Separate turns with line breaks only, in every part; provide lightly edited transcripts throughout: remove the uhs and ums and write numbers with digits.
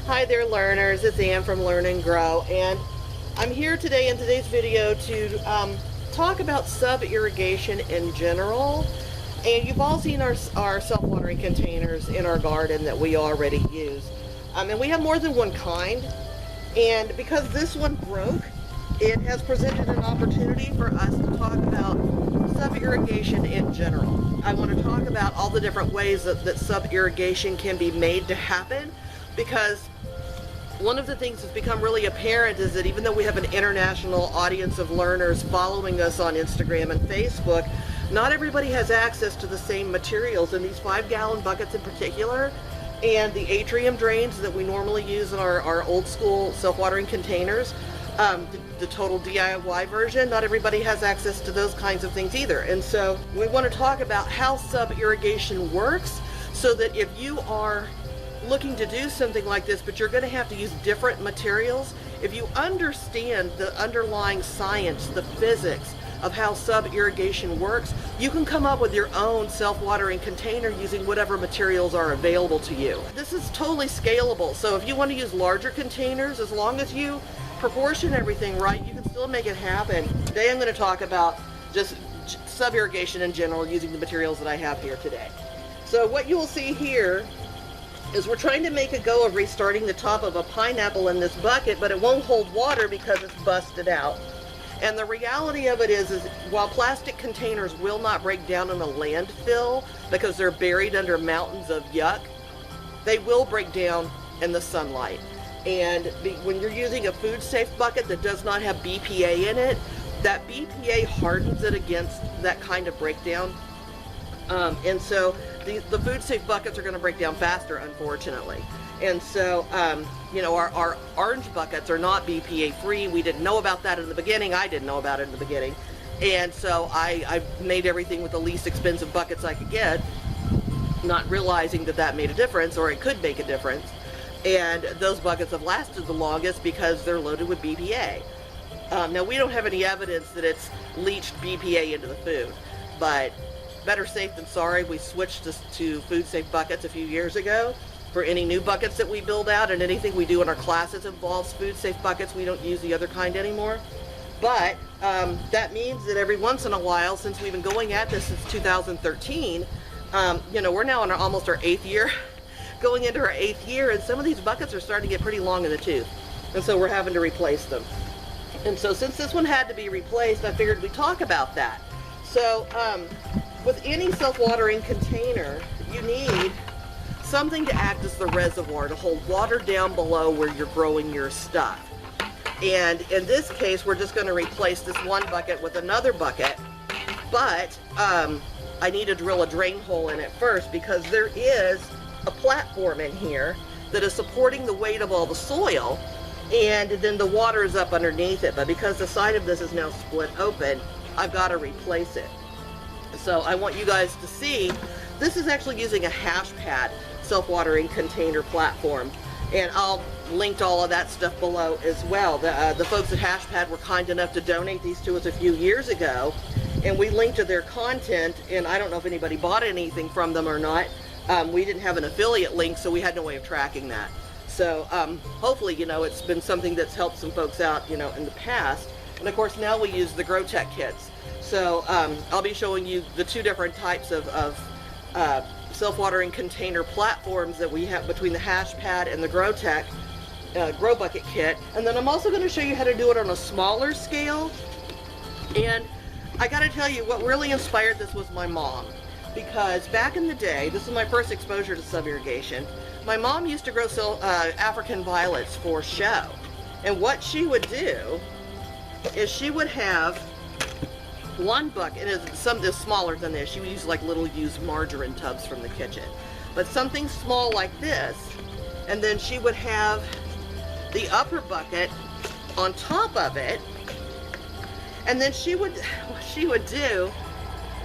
Hi there, learners. It's Ann from Learn and Grow, and I'm here today in today's video to talk about sub-irrigation in general. And you've all seen our self-watering containers in our garden that we already use. And we have more than one kind. And because this one broke, it has presented an opportunity for us to talk about sub-irrigation in general. I want to talk about all the different ways that sub-irrigation can be made to happen, because one of the things that's become really apparent is that even though we have an international audience of learners following us on Instagram and Facebook, not everybody has access to the same materials. And these 5-gallon buckets in particular, and the atrium drains that we normally use in our old school self-watering containers, the total DIY version, not everybody has access to those kinds of things either. And so we want to talk about how sub-irrigation works, so that if you are looking to do something like this, but you're going to have to use different materials, if you understand the underlying science, the physics of how sub-irrigation works, you can come up with your own self-watering container using whatever materials are available to you. This is totally scalable, so if you want to use larger containers, as long as you proportion everything right, you can still make it happen. Today I'm going to talk about just sub-irrigation in general using the materials that I have here today. So what you will see here is we're trying to make a go of restarting the top of a pineapple in this bucket, but it won't hold water because it's busted out. And the reality of it is while plastic containers will not break down in a landfill because they're buried under mountains of yuck, they will break down in the sunlight. And when you're using a food safe bucket that does not have BPA in it, that BPA hardens it against that kind of breakdown. And so the food safe buckets are going to break down faster, unfortunately. And so, you know, our orange buckets are not BPA free. We didn't know about that in the beginning. I didn't know about it in the beginning. And so I made everything with the least expensive buckets I could get, not realizing that that made a difference, or it could make a difference. And those buckets have lasted the longest because they're loaded with BPA. Now, we don't have any evidence that it's leached BPA into the food, but better safe than sorry. We switched to food safe buckets a few years ago for any new buckets that we build out, and anything we do in our classes involves food safe buckets. We don't use the other kind anymore. But that means that every once in a while, since we've been going at this since 2013, you know, we're now in almost our 8th year, going into our 8th year, and some of these buckets are starting to get pretty long in the tooth. And so we're having to replace them. And so since this one had to be replaced, I figured we'd talk about that. So with any self-watering container, you need something to act as the reservoir to hold water down below where you're growing your stuff. And in this case, we're just going to replace this one bucket with another bucket, but I need to drill a drain hole in it first, because there is a platform in here that is supporting the weight of all the soil, and then the water is up underneath it. But because the side of this is now split open, I've got to replace it. So I want you guys to see, this is actually using a Hashpad self-watering container platform, and I'll link to all of that stuff below as well. The folks at Hashpad were kind enough to donate these to us a few years ago, and we linked to their content, and I don't know if anybody bought anything from them or not. We didn't have an affiliate link, so we had no way of tracking that. So hopefully, you know, it's been something that's helped some folks out, you know, in the past. And of course, now we use the Grow Tech kits. So I'll be showing you the two different types of self-watering container platforms that we have between the Hashpad and the Grow Tech Grow Bucket kit. And then I'm also going to show you how to do it on a smaller scale. And I got to tell you, what really inspired this was my mom. Because back in the day, this is my first exposure to sub-irrigation, my mom used to grow African violets for show. And what she would do is she would have one bucket, and something smaller than this. She would use like little used margarine tubs from the kitchen. But something small like this, and then she would have the upper bucket on top of it, and then what she would do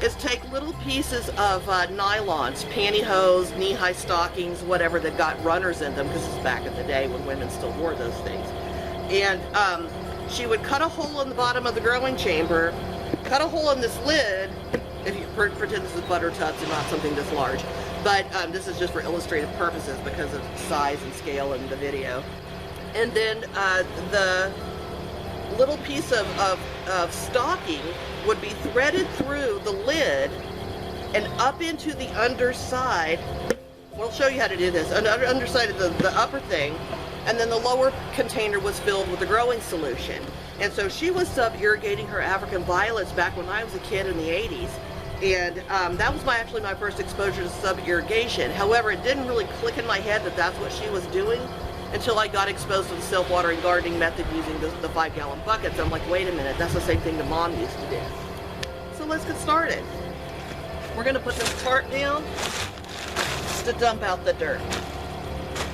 is take little pieces of nylons, pantyhose, knee-high stockings, whatever that got runners in them, because it's back in the day when women still wore those things. And she would cut a hole in the bottom of the growing chamber, cut a hole in this lid, if you pretend this is butter tubs and not something this large. But this is just for illustrative purposes because of size and scale in the video. And then the little piece of stocking would be threaded through the lid and up into the underside. We'll show you how to do this. Underside of the upper thing, and then the lower container was filled with the growing solution. And so she was sub-irrigating her African violets back when I was a kid in the 80s. And that was actually my first exposure to sub-irrigation. However, it didn't really click in my head that that's what she was doing until I got exposed to the self-watering gardening method using the 5-gallon buckets. I'm like, wait a minute, that's the same thing that Mom used to do. So let's get started. We're gonna put this cart down to dump out the dirt.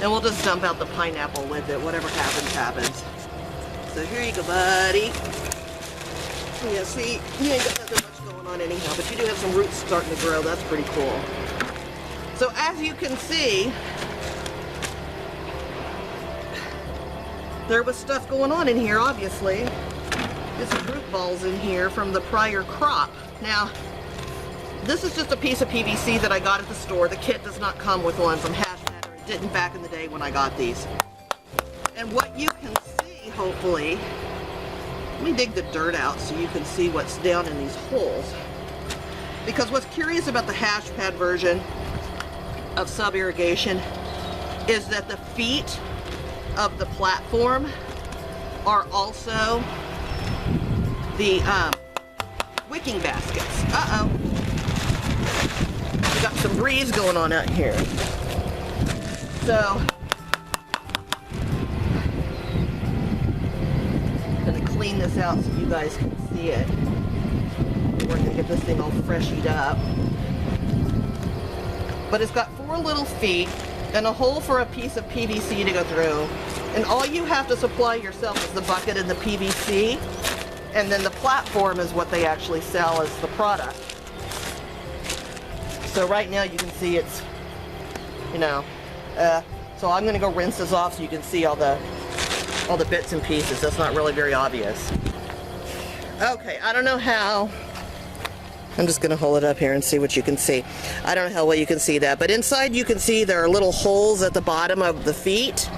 And we'll just dump out the pineapple with it. Whatever happens, happens. So here you go, buddy. Yeah, see, you ain't got nothing much going on anyhow, but you do have some roots starting to grow. That's pretty cool. So as you can see, there was stuff going on in here, obviously. There's some root balls in here from the prior crop. Now, this is just a piece of PVC that I got at the store. The kit does not come with one from Hashpad, or it didn't back in the day when I got these. And what you can see, hopefully, let me dig the dirt out so you can see what's down in these holes. Because what's curious about the Hashpad version of sub-irrigation is that the feet of the platform are also the wicking baskets. Uh-oh. We got some breeze going on out here. So, I'm gonna clean this out so you guys can see it. We're gonna get this thing all freshied up. But it's got 4 little feet and a hole for a piece of PVC to go through. And all you have to supply yourself is the bucket and the PVC. And then the platform is what they actually sell as the product. So right now you can see it's, you know, so I'm gonna go rinse this off so you can see all the bits and pieces. That's not really very obvious. Okay, I don't know how. I'm just gonna hold it up here and see what you can see. I don't know how well you can see that, but inside you can see there are little holes at the bottom of the feet.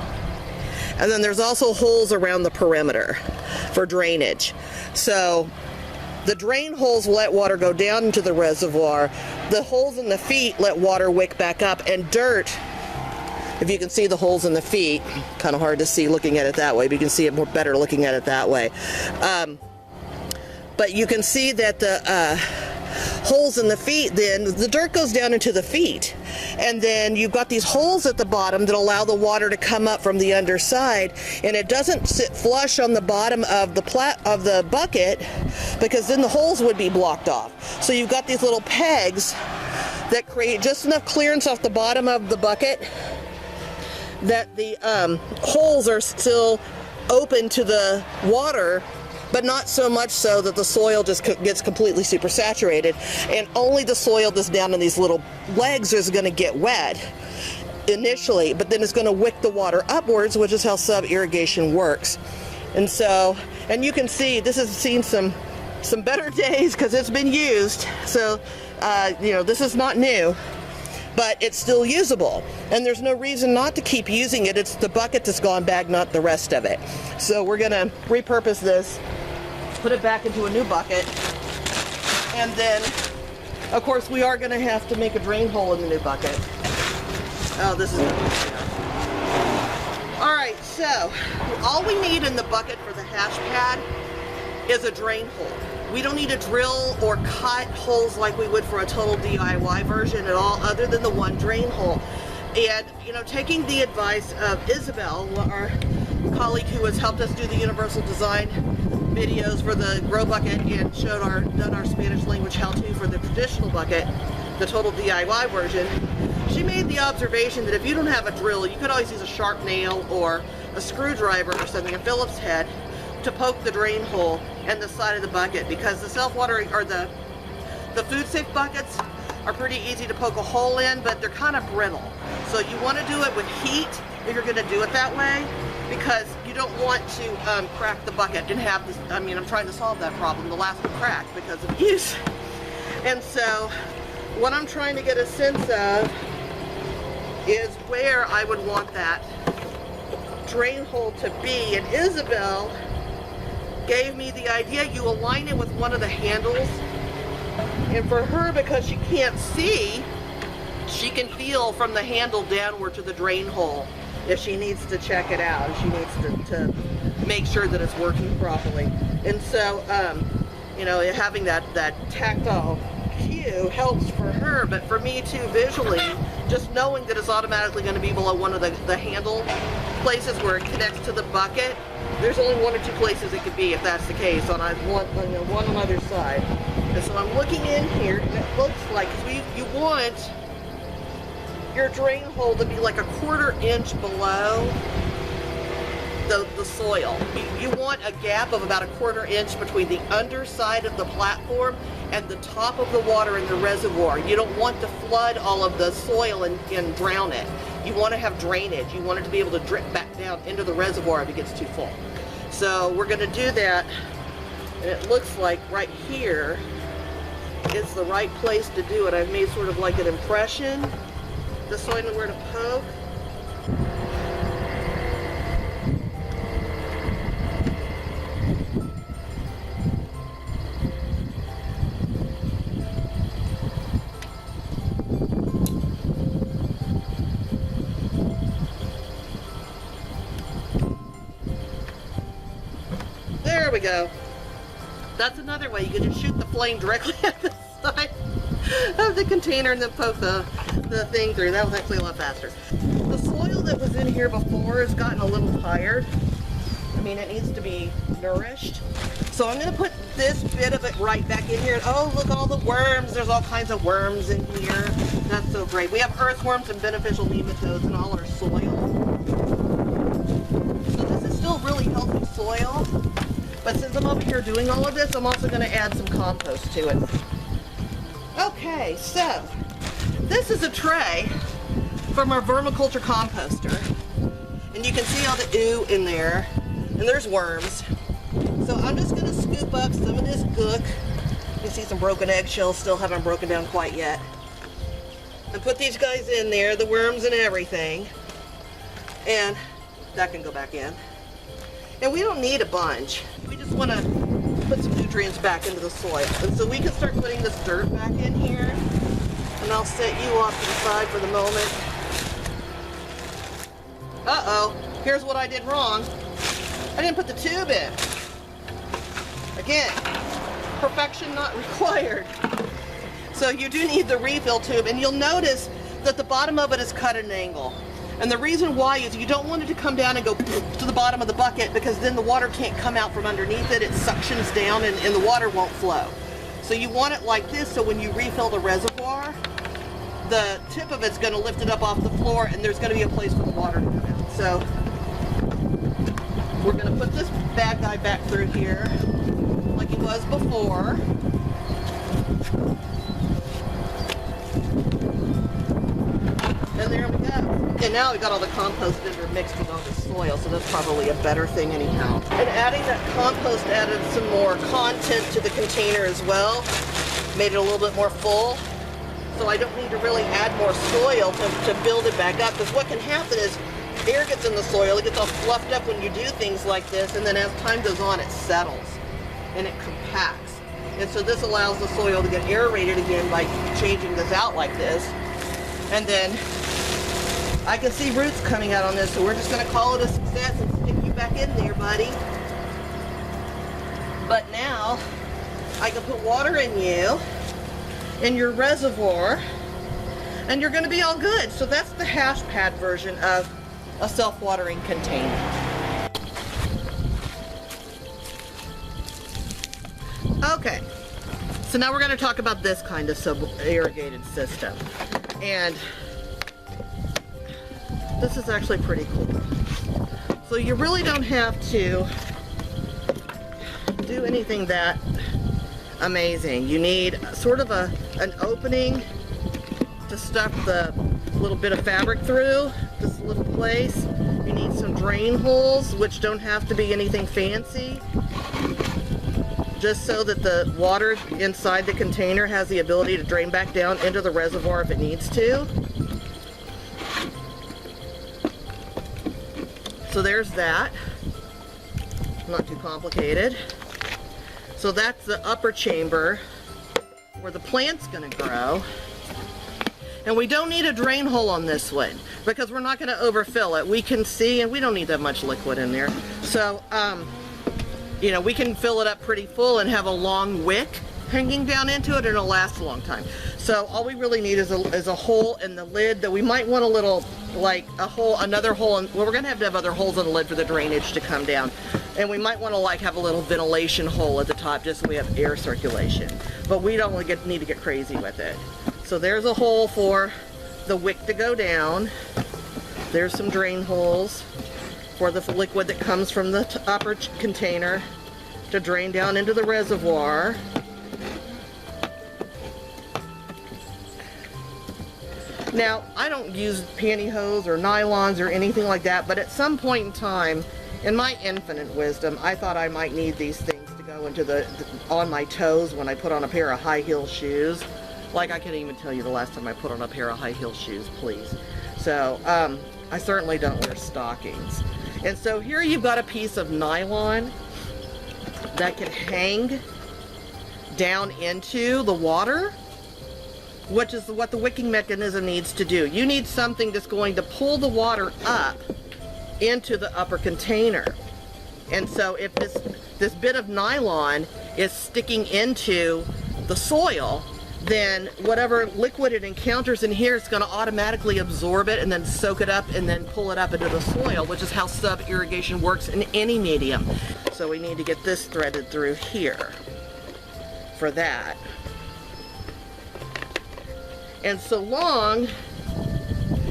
And then there's also holes around the perimeter for drainage. So the drain holes let water go down into the reservoir. The holes in the feet let water wick back up, and dirt, if you can see the holes in the feet, kind of hard to see looking at it that way, but you can see it more better looking at it that way. But you can see that the holes in the feet, then the dirt goes down into the feet, and then you've got these holes at the bottom that allow the water to come up from the underside, and it doesn't sit flush on the bottom of the bucket, because then the holes would be blocked off. So you've got these little pegs that create just enough clearance off the bottom of the bucket that the holes are still open to the water, but not so much so that the soil just gets completely super saturated, and only the soil that's down in these little legs is going to get wet initially, but then it's going to wick the water upwards, which is how sub-irrigation works. And so, and you can see this has seen some better days because it's been used. So, you know, this is not new, but it's still usable, and there's no reason not to keep using it. It's the bucket that's gone bad, not the rest of it. So we're gonna repurpose this, put it back into a new bucket, and then of course we are gonna have to make a drain hole in the new bucket. Oh, this is all right. So all we need in the bucket for the Hashpad is a drain hole. We don't need to drill or cut holes like we would for a total DIY version at all, other than the one drain hole. And, you know, taking the advice of Isabel, our colleague who has helped us do the universal design videos for the grow bucket and done our Spanish language how-to for the traditional bucket, the total DIY version, she made the observation that if you don't have a drill, you could always use a sharp nail or a screwdriver or something, a Phillips head, to poke the drain hole and the side of the bucket, because the self-watering or the food safe buckets are pretty easy to poke a hole in, but they're kind of brittle. So you want to do it with heat if you're going to do it that way, because you don't want to crack the bucket and have this. I mean, I'm trying to solve that problem. The last one cracked because of use. And so what I'm trying to get a sense of is where I would want that drain hole to be. And Isabel gave me the idea you align it with one of the handles. And for her, because she can't see, she can feel from the handle downward to the drain hole if she needs to check it out. She needs to make sure that it's working properly. And so, you know, having that tactile cue helps for her, but for me too, visually, just knowing that it's automatically going to be below one of the handle places where it connects to the bucket. There's only one or two places it could be if that's the case, on one on either side. And so I'm looking in here, and it looks like you want your drain hole to be like a 1/4 inch below the soil. You want a gap of about a 1/4 inch between the underside of the platform and the top of the water in the reservoir. You don't want to flood all of the soil and drown it. You want to have drainage. You want it to be able to drip back down into the reservoir if it gets too full. So we're going to do that, and it looks like right here is the right place to do it. I've made sort of like an impression, just so I know where to poke. There we go. That's another way. You can just shoot the flame directly at the side of the container and then poke the thing through. That was actually a lot faster. The soil that was in here before has gotten a little tired. I mean, it needs to be nourished. So I'm going to put this bit of it right back in here. And oh, look, all the worms. There's all kinds of worms in here. That's so great. We have earthworms and beneficial nematodes in all our soil. So this is still really healthy soil. But since I'm over here doing all of this, I'm also going to add some compost to it. Okay, so this is a tray from our vermiculture composter. And you can see all the ooh in there. And there's worms. So I'm just going to scoop up some of this gook. You can see some broken eggshells still haven't broken down quite yet. And put these guys in there, the worms and everything. And that can go back in. And we don't need a bunch. We just want to put some nutrients back into the soil. And so we can start putting this dirt back in here. And I'll set you off to the side for the moment. Uh-oh, here's what I did wrong. I didn't put the tube in. Again, perfection not required. So you do need the refill tube, and you'll notice that the bottom of it is cut at an angle. And the reason why is you don't want it to come down and go to the bottom of the bucket, because then the water can't come out from underneath it. It suctions down and the water won't flow. So you want it like this, so when you refill the reservoir, the tip of it's going to lift it up off the floor, and there's going to be a place for the water to come out. So we're going to put this bad guy back through here like he was before. And there we go. And now we've got all the compost intermixed with all the soil, so that's probably a better thing anyhow. And adding that compost added some more content to the container as well. Made it a little bit more full. So I don't need to really add more soil to build it back up, because what can happen is air gets in the soil, it gets all fluffed up when you do things like this, and then as time goes on it settles and it compacts. And so this allows the soil to get aerated again by changing this out like this. And then I can see roots coming out on this, so we're just going to call it a success and stick you back in there, buddy. But now I can put water in you, in your reservoir, and you're going to be all good. So that's the Hashpad version of a self-watering container. Okay, so now we're going to talk about this kind of sub-irrigated system. And this is actually pretty cool. So you really don't have to do anything that amazing. You need sort of an opening to stuff the little bit of fabric through, this little place. You need some drain holes, which don't have to be anything fancy. just so that the water inside the container has the ability to drain back down into the reservoir if it needs to. So there's that. Not too complicated. So that's the upper chamber where the plant's going to grow. And we don't need a drain hole on this one because we're not going to overfill it. We can see, and we don't need that much liquid in there. So, you know, we can fill it up pretty full and have a long wick hanging down into it, and it'll last a long time. So all we really need is a hole in the lid that we might want a little, like a hole, another hole, well, we're going to have other holes in the lid for the drainage to come down. And we might want to like have a little ventilation hole at the top just so we have air circulation. But we don't really need to get crazy with it. So there's a hole for the wick to go down. There's some drain holes for the liquid that comes from the upper container to drain down into the reservoir. Now, I don't use pantyhose or nylons or anything like that, but at some point in time, in my infinite wisdom, I thought I might need these things to go into on my toes when I put on a pair of high heel shoes. Like, I can't even tell you the last time I put on a pair of high heel shoes, please. So, I certainly don't wear stockings. And so here you've got a piece of nylon that can hang down into the water, which is what the wicking mechanism needs to do. You need something that's going to pull the water up into the upper container. And so if this bit of nylon is sticking into the soil, then whatever liquid it encounters in here is going to automatically absorb it and then soak it up and then pull it up into the soil, which is how sub-irrigation works in any medium. So we need to get this threaded through here for that. And so long,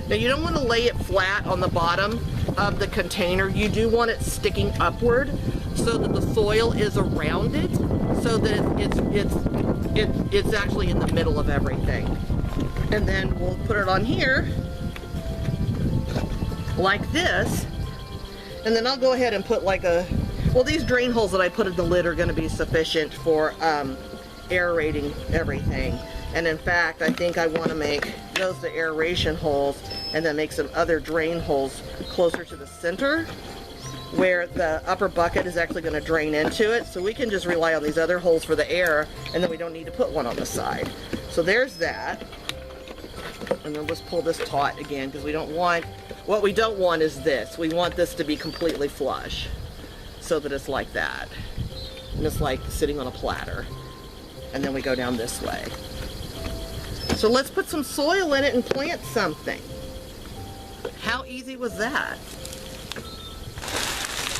now you don't want to lay it flat on the bottom of the container. You do want it sticking upward so that the soil is around it, so that it's actually in the middle of everything. And then we'll put it on here like this, and then I'll go ahead and put like well, these drain holes that I put in the lid are going to be sufficient for aerating everything. And in fact, I think I want to make those the aeration holes and then make some other drain holes closer to the center where the upper bucket is actually going to drain into it. So we can just rely on these other holes for the air, and then we don't need to put one on the side. So there's that. And then let's pull this taut again, because we don't want, what we don't want is this. We want this to be completely flush so that it's like that. And it's like sitting on a platter. And then we go down this way. So let's put some soil in it and plant something. How easy was that?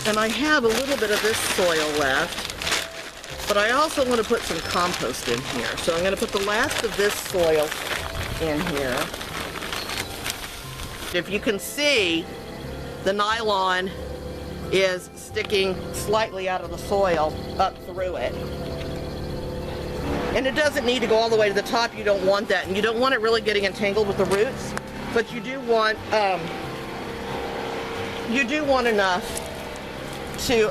And I have a little bit of this soil left, but I also want to put some compost in here. So I'm going to put the last of this soil in here. If you can see, the nylon is sticking slightly out of the soil up through it. And it doesn't need to go all the way to the top. You don't want that. And you don't want it really getting entangled with the roots. But you do want enough to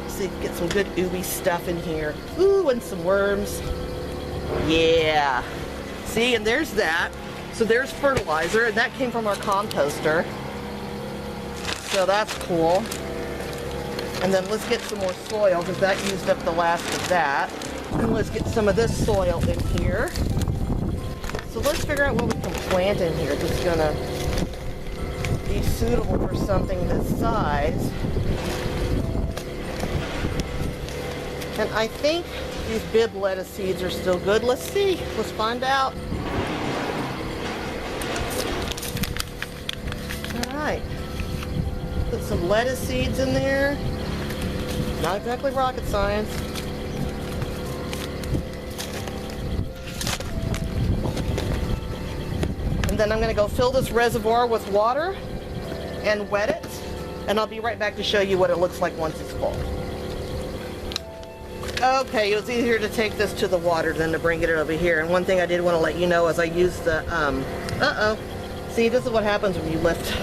see, get some good ooey stuff in here. Ooh, and some worms. Yeah. See, and there's that. So there's fertilizer, and that came from our composter. So that's cool. And then let's get some more soil, because that used up the last of that. And let's get some of this soil in here. So let's figure out what we can plant in here that's gonna be suitable for something this size. And I think these Bib lettuce seeds are still good. Let's see, let's find out. All right, put some lettuce seeds in there. Not exactly rocket science. And then I'm going to go fill this reservoir with water and wet it, and I'll be right back to show you what it looks like once it's full. Okay, it was easier to take this to the water than to bring it over here. And one thing I did want to let you know is I used the, see, this is what happens when you lift.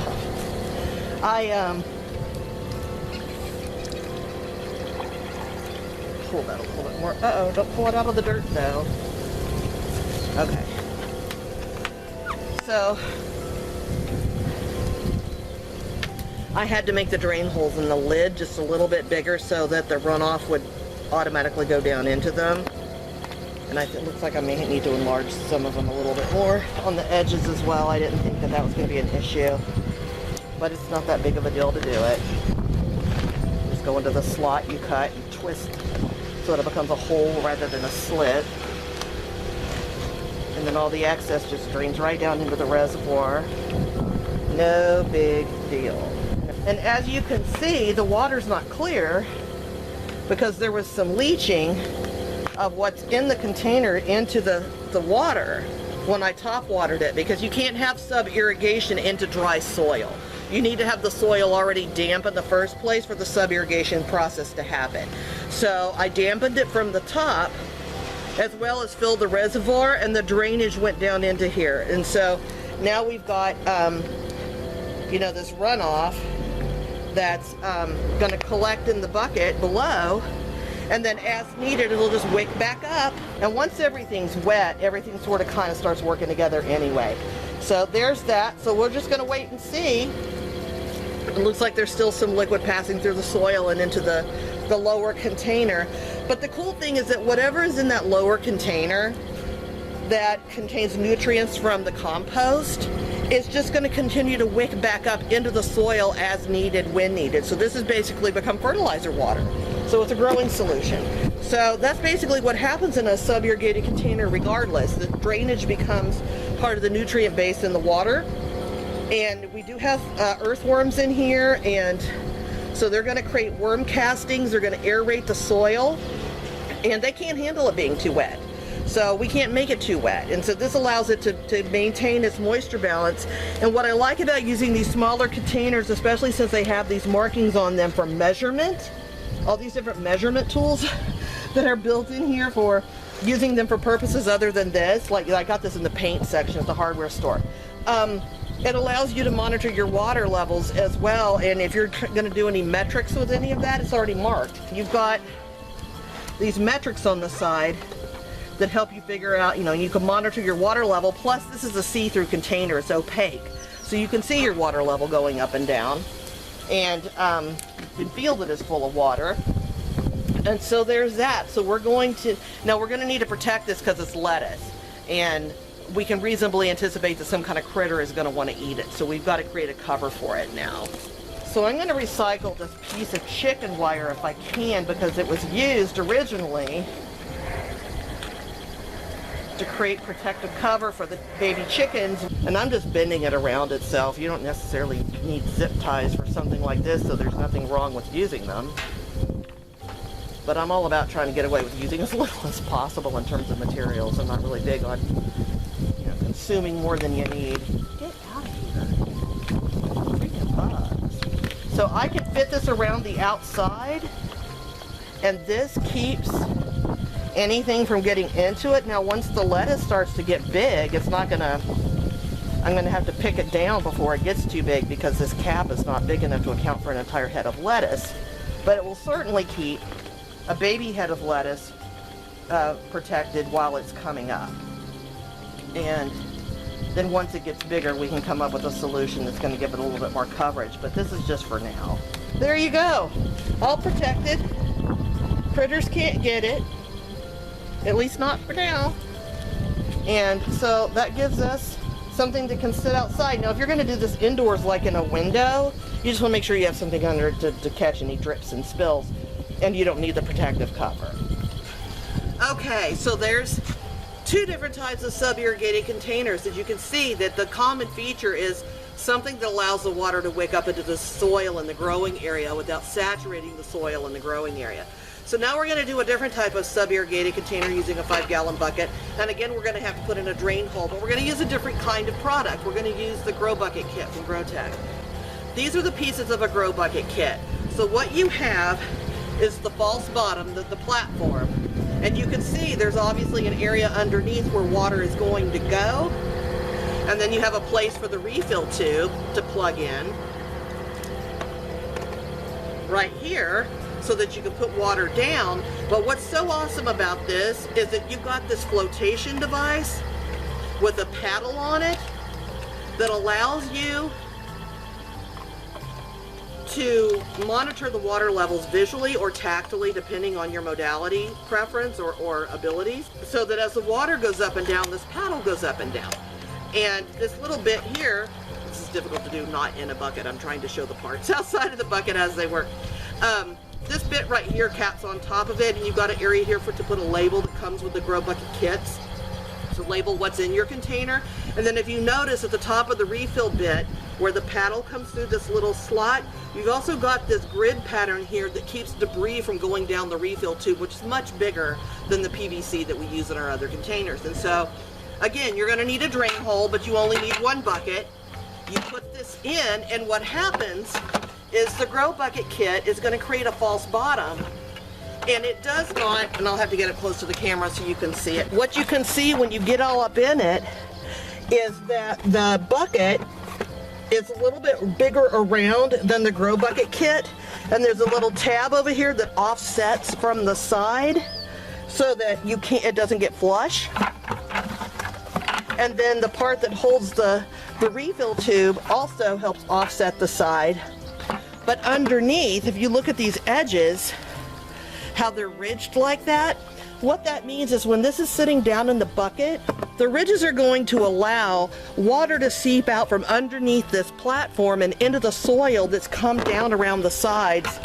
pull that a little bit more. Uh-oh, don't pull it out of the dirt though. Okay. So, I had to make the drain holes in the lid just a little bit bigger so that the runoff would automatically go down into them. And it looks like I may need to enlarge some of them a little bit more on the edges as well. I didn't think that was going to be an issue, but it's not that big of a deal to do it. Just go into the slot you cut and twist so that it becomes a hole rather than a slit. And then all the excess just drains right down into the reservoir. No big deal. And as you can see, the water's not clear because there was some leaching of what's in the container into the water when I top watered it, because you can't have sub-irrigation into dry soil. You need to have the soil already damp in the first place for the sub-irrigation process to happen. So I dampened it from the top as well as filled the reservoir, and the drainage went down into here. And so now we've got you know, this runoff that's going to collect in the bucket below, and then as needed it'll just wick back up, and once everything's wet, everything sort of kind of starts working together anyway. So there's that. So we're just going to wait and see. It looks like there's still some liquid passing through the soil and into the lower container, but the cool thing is that whatever is in that lower container that contains nutrients from the compost is just going to continue to wick back up into the soil as needed, when needed. So this has basically become fertilizer water. So it's a growing solution. So that's basically what happens in a sub-irrigated container regardless. The drainage becomes part of the nutrient base in the water. And we do have earthworms in here, and so they're going to create worm castings. They're going to aerate the soil, and they can't handle it being too wet. So we can't make it too wet. And so this allows it to maintain its moisture balance. And what I like about using these smaller containers, especially since they have these markings on them for measurement, all these different measurement tools that are built in here for using them for purposes other than this. Like I got this in the paint section at the hardware store. It allows you to monitor your water levels as well. And if you're going to do any metrics with any of that, it's already marked. You've got these metrics on the side that help you figure out, you know, you can monitor your water level. Plus this is a see-through container, it's opaque. So you can see your water level going up and down. And you can feel that it's full of water. And so there's that. So we're going to need to protect this because it's lettuce. And we can reasonably anticipate that some kind of critter is going to want to eat it. So we've got to create a cover for it now. So I'm going to recycle this piece of chicken wire if I can, because it was used originally to create protective cover for the baby chickens. And I'm just bending it around itself. You don't necessarily need zip ties for something like this, so there's nothing wrong with using them. But I'm all about trying to get away with using as little as possible in terms of materials. I'm not really big on consuming more than you need. Get out of here. Freaking bugs. So I can fit this around the outside, and this keeps anything from getting into it. Now once the lettuce starts to get big, I'm gonna have to pick it down before it gets too big, because this cap is not big enough to account for an entire head of lettuce. But it will certainly keep a baby head of lettuce protected while it's coming up. And then once it gets bigger, we can come up with a solution that's going to give it a little bit more coverage. But this is just for now. There you go. All protected. Critters can't get it. At least not for now. And so that gives us something that can sit outside. Now if you're going to do this indoors like in a window, you just want to make sure you have something under it to catch any drips and spills. And you don't need the protective cover. Okay, so there's two different types of sub-irrigated containers. As you can see, that the common feature is something that allows the water to wick up into the soil in the growing area without saturating the soil in the growing area. So now we're going to do a different type of sub-irrigated container using a 5-gallon bucket. And again, we're going to have to put in a drain hole, but we're going to use a different kind of product. We're going to use the Grow Bucket kit from GrowTech. These are the pieces of a Grow Bucket kit. So what you have is the false bottom, the platform. And you can see there's obviously an area underneath where water is going to go. And then you have a place for the refill tube to plug in. Right here. so that you can put water down. But what's so awesome about this is that you've got this flotation device with a paddle on it that allows you to monitor the water levels visually or tactily, depending on your modality preference or abilities, so that as the water goes up and down, this paddle goes up and down. And this little bit here, this is difficult to do not in a bucket, I'm trying to show the parts outside of the bucket as they work. This bit right here caps on top of it, and you've got an area here to put a label that comes with the Grow Bucket kits to label what's in your container. And then if you notice at the top of the refill bit where the paddle comes through this little slot, you've also got this grid pattern here that keeps debris from going down the refill tube, which is much bigger than the PVC that we use in our other containers. And so again, you're going to need a drain hole, but you only need one bucket. You put this in, and what happens is the Grow Bucket kit is going to create a false bottom. And it does not, and I'll have to get it close to the camera so you can see it. What you can see when you get all up in it is that the bucket is a little bit bigger around than the Grow Bucket kit. And there's a little tab over here that offsets from the side so that it doesn't get flush. And then the part that holds the refill tube also helps offset the side. But underneath, if you look at these edges, how they're ridged like that, what that means is when this is sitting down in the bucket, the ridges are going to allow water to seep out from underneath this platform and into the soil that's come down around the sides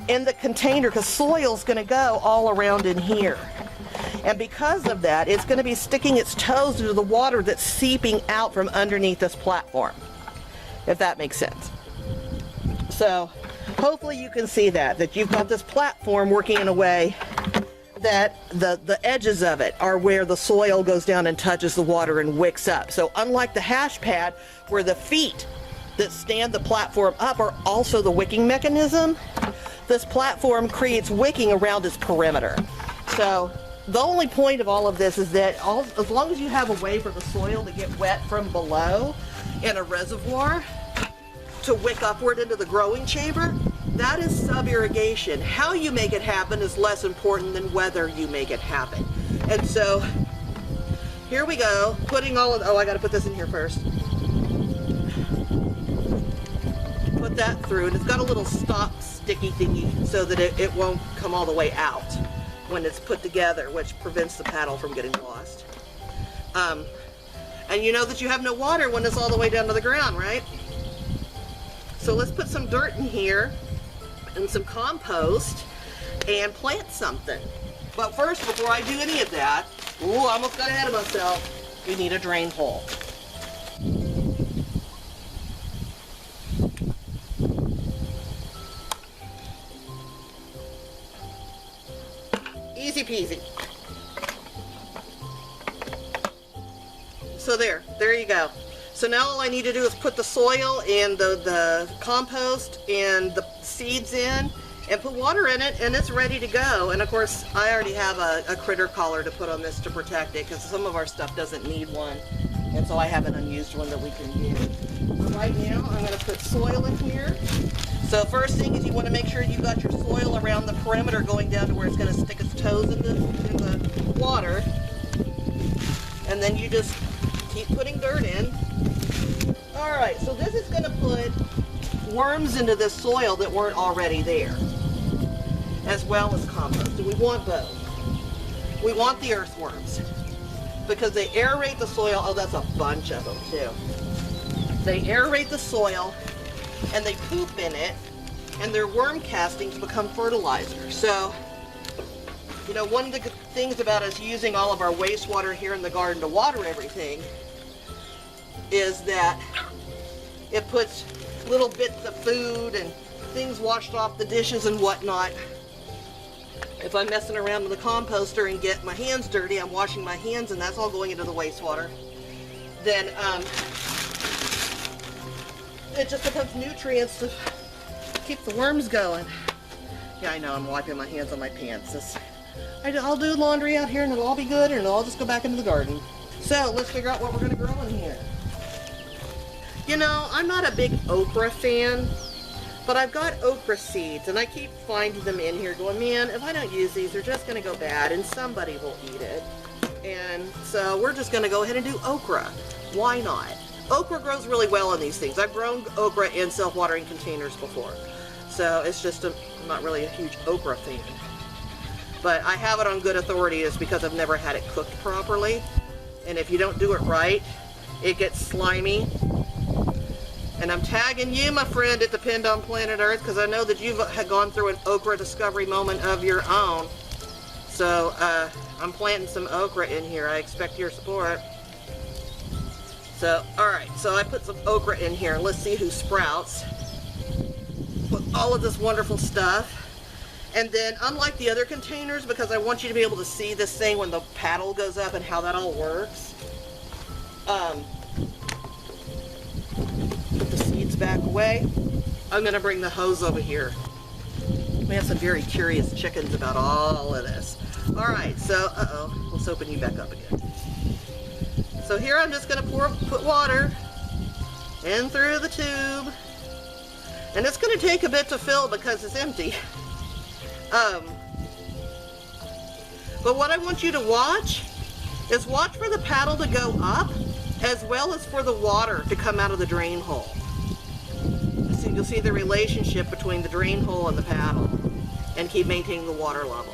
in the container, because soil's going to go all around in here. And because of that, it's going to be sticking its toes into the water that's seeping out from underneath this platform, if that makes sense. So hopefully you can see that you've got this platform working in a way that the edges of it are where the soil goes down and touches the water and wicks up. So unlike the Hashpad, where the feet that stand the platform up are also the wicking mechanism, this platform creates wicking around its perimeter. So the only point of all of this is that as long as you have a way for the soil to get wet from below in a reservoir to wick upward into the growing chamber, that is sub-irrigation. How you make it happen is less important than whether you make it happen. And so here we go, putting all of, oh, I gotta put this in here first. Put that through, and it's got a little stop sticky thingy so that it won't come all the way out when it's put together, which prevents the paddle from getting lost. And you know that you have no water when it's all the way down to the ground, right? So let's put some dirt in here and some compost and plant something. But first, before I do any of that, ooh, I almost got ahead of myself, you need a drain hole. Easy peasy. So there you go. So now all I need to do is put the soil and the compost and the seeds in and put water in it, and it's ready to go. And of course, I already have a critter collar to put on this to protect it, because some of our stuff doesn't need one. And so I have an unused one that we can use. So right now, I'm going to put soil in here. So first thing is you want to make sure you've got your soil around the perimeter going down to where it's going to stick its toes in the water. And then you just keep putting dirt in. Alright, so this is going to put worms into this soil that weren't already there, as well as compost. And we want both. We want the earthworms because they aerate the soil. Oh, that's a bunch of them too. They aerate the soil and they poop in it, and their worm castings become fertilizer. So, you know, one of the good things about us using all of our wastewater here in the garden to water everything is that it puts little bits of food and things washed off the dishes and whatnot. If I'm messing around with a composter and get my hands dirty, I'm washing my hands and that's all going into the wastewater. Then it just becomes nutrients to keep the worms going. Yeah, I know, I'm wiping my hands on my pants. I'll do laundry out here and it'll all be good and it'll all just go back into the garden. So let's figure out what we're going to grow in here. You know, I'm not a big okra fan, But I've got okra seeds, and I keep finding them in here going, man, if I don't use these, they're just going to go bad, and somebody will eat it. And so we're just going to go ahead and do okra. Why not? Okra grows really well in these things. I've grown okra in self-watering containers before. So it's just I'm not really a huge okra fan. But I have it on good authority is because I've never had it cooked properly. And if you don't do it right, it gets slimy. And I'm tagging you, my friend, at Depend on Planet Earth, because I know that you've gone through an okra discovery moment of your own. So I'm planting some okra in here. I expect your support. So, alright, so I put some okra in here. Let's see who sprouts with all of this wonderful stuff. And then, unlike the other containers, because I want you to be able to see this thing when the paddle goes up and how that all works, put the seeds back away. I'm going to bring the hose over here. We have some very curious chickens about all of this. Alright, so, let's open you back up again. So here I'm just going to put water in through the tube. And it's going to take a bit to fill because it's empty. But what I want you to watch is watch for the paddle to go up as well as for the water to come out of the drain hole. So you'll see the relationship between the drain hole and the paddle and keep maintaining the water level.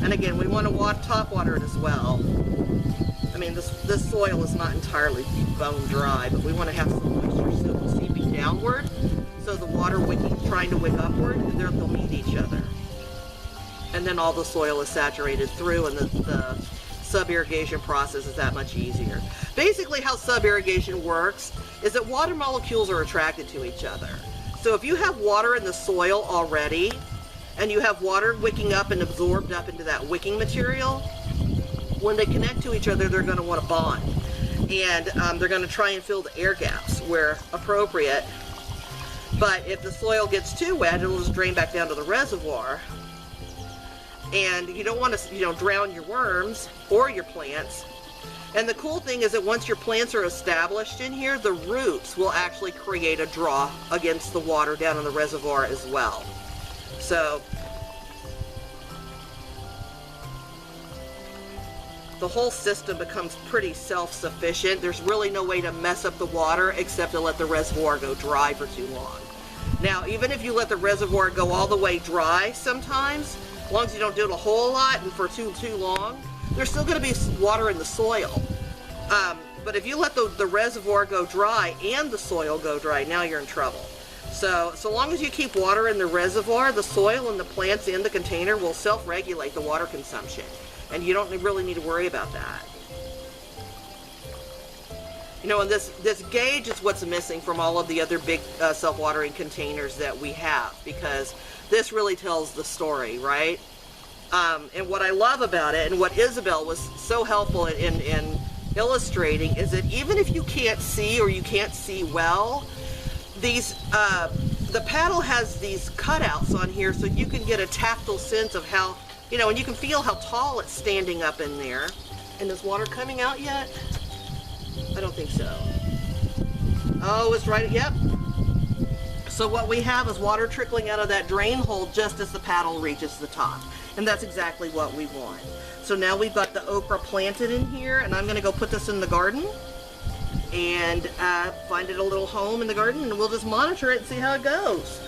And again, we want to top water it as well. I mean, this soil is not entirely bone dry, but we want to have some moisture still seeping downward. So the water trying to wick upward, they'll meet each other. And then all the soil is saturated through, and the sub-irrigation process is that much easier. Basically how sub-irrigation works is that water molecules are attracted to each other. So if you have water in the soil already, and you have water wicking up and absorbed up into that wicking material, when they connect to each other, they're going to want to bond. And they're going to try and fill the air gaps where appropriate. But if the soil gets too wet, it'll just drain back down to the reservoir. And you don't want to, drown your worms or your plants. And the cool thing is that once your plants are established in here, the roots will actually create a draw against the water down in the reservoir as well. So the whole system becomes pretty self-sufficient. There's really no way to mess up the water except to let the reservoir go dry for too long. Now, even if you let the reservoir go all the way dry sometimes, as long as you don't do it a whole lot and for too long, there's still going to be water in the soil. But if you let the reservoir go dry and the soil go dry, now you're in trouble. So long as you keep water in the reservoir, the soil and the plants in the container will self-regulate the water consumption. And you don't really need to worry about that. And this gauge is what's missing from all of the other big self-watering containers that we have, because this really tells the story, right? And what I love about it, and what Isabel was so helpful in illustrating, is that even if you can't see or you can't see well, the paddle has these cutouts on here so you can get a tactile sense of how, and you can feel how tall it's standing up in there. And is water coming out yet? I don't think so. Oh, it's right, yep. So what we have is water trickling out of that drain hole just as the paddle reaches the top. And that's exactly what we want. So now we've got the okra planted in here, and I'm going to go put this in the garden and find it a little home in the garden, and we'll just monitor it and see how it goes.